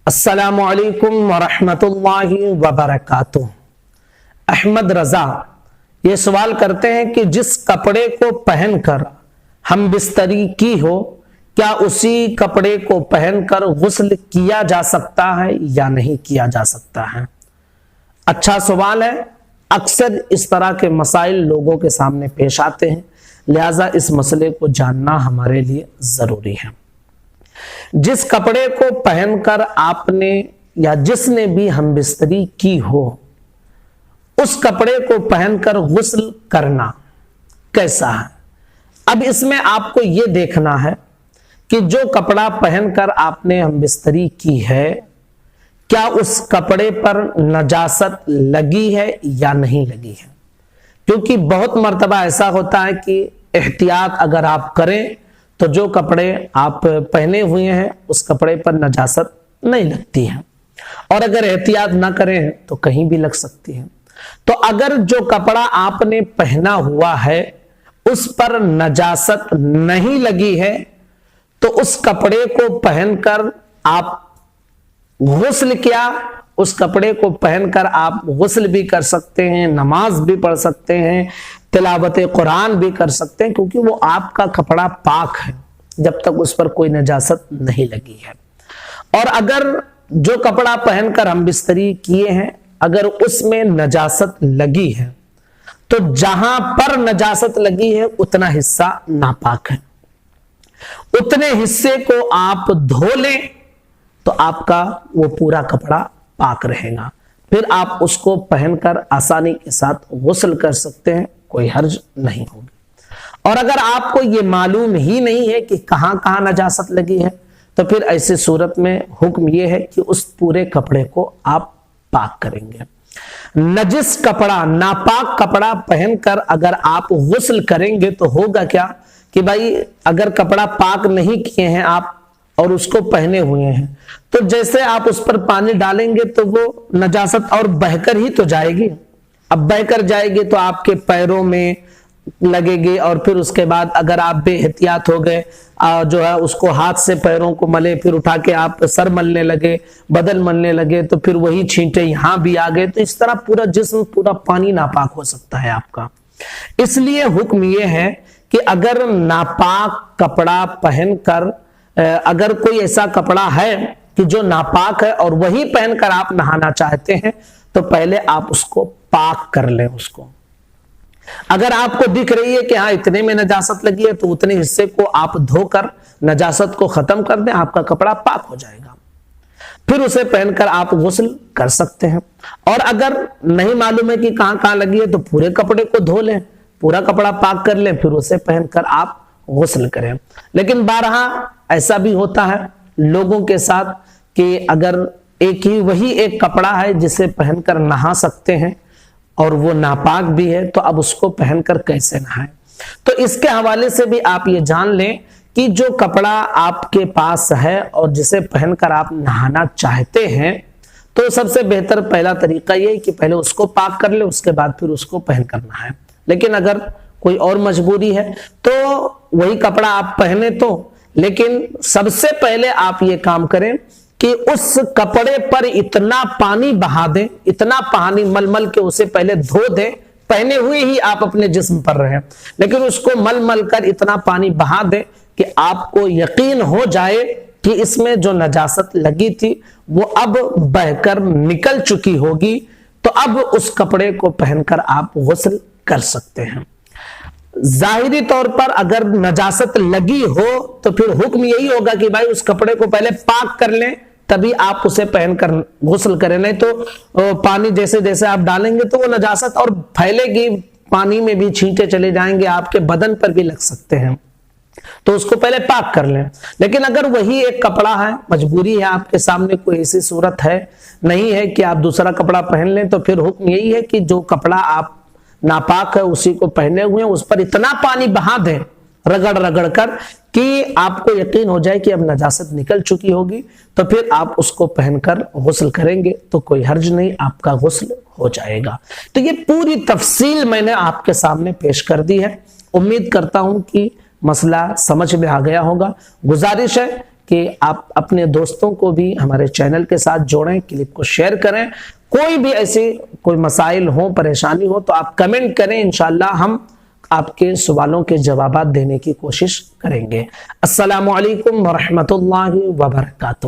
अस्सलामु अलैकुम वरहमतुल्लाहि वबरकातुह। अहमद रजा ये सवाल करते हैं कि जिस कपड़े को पहनकर हम बिस्तरी की हो, क्या उसी कपड़े को पहनकर गुस्ल किया जा सकता है या नहीं किया जा सकता है। अच्छा सवाल है। अक्सर इस तरह के मसाइल लोगों के सामने पेश आते हैं, लिहाजा इस मसले को जानना हमारे लिए जरूरी है। जिस कपड़े को पहनकर आपने या जिसने भी हमबिस्तरी की हो, उस कपड़े को पहनकर गुस्ल करना कैसा है। अब इसमें आपको यह देखना है कि जो कपड़ा पहनकर आपने हमबिस्तरी की है, क्या उस कपड़े पर नजासत लगी है या नहीं लगी है। क्योंकि बहुत मर्तबा ऐसा होता है कि एहतियात अगर आप करें तो जो कपड़े आप पहने हुए हैं उस कपड़े पर नजासत नहीं लगती है, और अगर एहतियात ना करें तो कहीं भी लग सकती है। तो अगर जो कपड़ा आपने पहना हुआ है उस पर नजासत नहीं लगी है तो उस कपड़े को पहनकर आप गुस्ल किया, उस कपड़े को पहनकर आप गुस्ल भी कर सकते हैं, नमाज भी पढ़ सकते हैं, तिलावत कुरान भी कर सकते हैं, क्योंकि वो आपका कपड़ा पाक है जब तक उस पर कोई नजासत नहीं लगी है। और अगर जो कपड़ा पहनकर हम बिस्तरी किए हैं अगर उसमें नजासत लगी है तो जहां पर नजासत लगी है उतना हिस्सा नापाक है, उतने हिस्से को आप धो लें तो आपका वो पूरा कपड़ा पाक रहेगा। फिर आप उसको पहनकर आसानी के साथ गुस्ल कर सकते हैं, कोई हर्ज नहीं होगी। और अगर आपको ये मालूम ही नहीं है कि कहां कहां नजासत लगी है तो फिर ऐसे सूरत में हुक्म यह है कि उस पूरे कपड़े को आप पाक करेंगे। नजिस कपड़ा, नापाक कपड़ा पहनकर अगर आप गुस्ल करेंगे तो होगा क्या कि भाई अगर कपड़ा पाक नहीं किए हैं आप और उसको पहने हुए हैं तो जैसे आप उस पर पानी डालेंगे तो वो नजासत और बहकर ही तो जाएगी। अब बहकर जाएगी तो आपके पैरों में लगेगी, और फिर उसके बाद अगर आप बेहतियात हो गए जो है उसको हाथ से पैरों को मले, फिर उठा के आप सर मलने लगे, बदन मलने लगे, तो फिर वही छींटे यहां भी आ गए, तो इस तरह पूरा जिस्म पूरा पानी नापाक हो सकता है आपका। इसलिए हुक्म यह है कि अगर नापाक कपड़ा पहनकर अगर कोई ऐसा कपड़ा है कि जो नापाक है और वही पहनकर आप नहाना चाहते हैं तो पहले आप उसको पाक कर लें। उसको अगर आपको दिख रही है कि हाँ इतने में नजासत लगी है तो उतने हिस्से को आप धोकर नजासत को खत्म कर दें, आपका कपड़ा पाक हो जाएगा। फिर उसे पहनकर आप गुस्ल कर सकते हैं। और अगर नहीं मालूम है कि कहां कहां लगी है तो पूरे कपड़े को धो लें, पूरा कपड़ा पाक कर लें, फिर उसे पहनकर आप गुस्ल करें। लेकिन बारहा ऐसा भी होता है लोगों के साथ कि अगर वही एक कपड़ा है जिसे पहनकर नहा सकते हैं और वो नापाक भी है तो अब उसको पहनकर कैसे नहाएं। तो इसके हवाले से भी आप ये जान लें कि जो कपड़ा आपके पास है और जिसे पहनकर आप नहाना चाहते हैं तो सबसे बेहतर पहला तरीका ये है कि पहले उसको पाक कर ले, उसके बाद फिर उसको पहनकर नहाएं। लेकिन अगर कोई और मजबूरी है तो वही कपड़ा आप पहने तो, लेकिन सबसे पहले आप ये काम करें कि उस कपड़े पर इतना पानी बहा दें, इतना पानी मल के उसे पहले धो दें, पहने हुए ही आप अपने जिस्म पर रहें, लेकिन उसको मल कर इतना पानी बहा दें कि आपको यकीन हो जाए कि इसमें जो नजासत लगी थी वो अब बहकर निकल चुकी होगी। तो अब उस कपड़े को पहनकर आप गुस्ल कर सकते हैं। जाहिरी तौर पर अगर नजासत लगी हो तो फिर हुक्म यही होगा कि भाई उस कपड़े को पहले पाक कर लें तभी आप उसे पहनकर गुस्ल करें, नहीं तो पानी जैसे जैसे आप डालेंगे तो वो नजासत और फैलेगी, पानी में भी छींटे चले जाएंगे, आपके बदन पर भी लग सकते हैं, तो उसको पहले पाक कर लें। लेकिन अगर वही एक कपड़ा है, मजबूरी है आपके सामने, कोई ऐसी सूरत है नहीं है कि आप दूसरा कपड़ा पहन लें, तो फिर हुक्म यही है कि जो कपड़ा आप नापाक है उसी को पहने हुए हैं उस पर इतना पानी बहा दें रगड़ रगड़ कर कि आपको यकीन हो जाए कि अब नजासत निकल चुकी होगी, तो फिर आप उसको पहनकर गुस्ल करेंगे तो कोई हर्ज नहीं, आपका गुस्ल हो जाएगा। तो ये पूरी तफसील मैंने आपके सामने पेश कर दी है। उम्मीद करता हूं कि मसला समझ में आ गया होगा। गुजारिश है کہ آپ اپنے دوستوں کو بھی ہمارے چینل کے ساتھ جوڑیں، کلپ کو شیئر کریں۔ کوئی بھی ایسی کوئی مسائل ہوں، پریشانی ہو تو آپ کمنٹ کریں، انشاءاللہ ہم آپ کے سوالوں کے جوابات دینے کی کوشش کریں گے۔ السلام علیکم ورحمۃ اللہ وبرکاتہ۔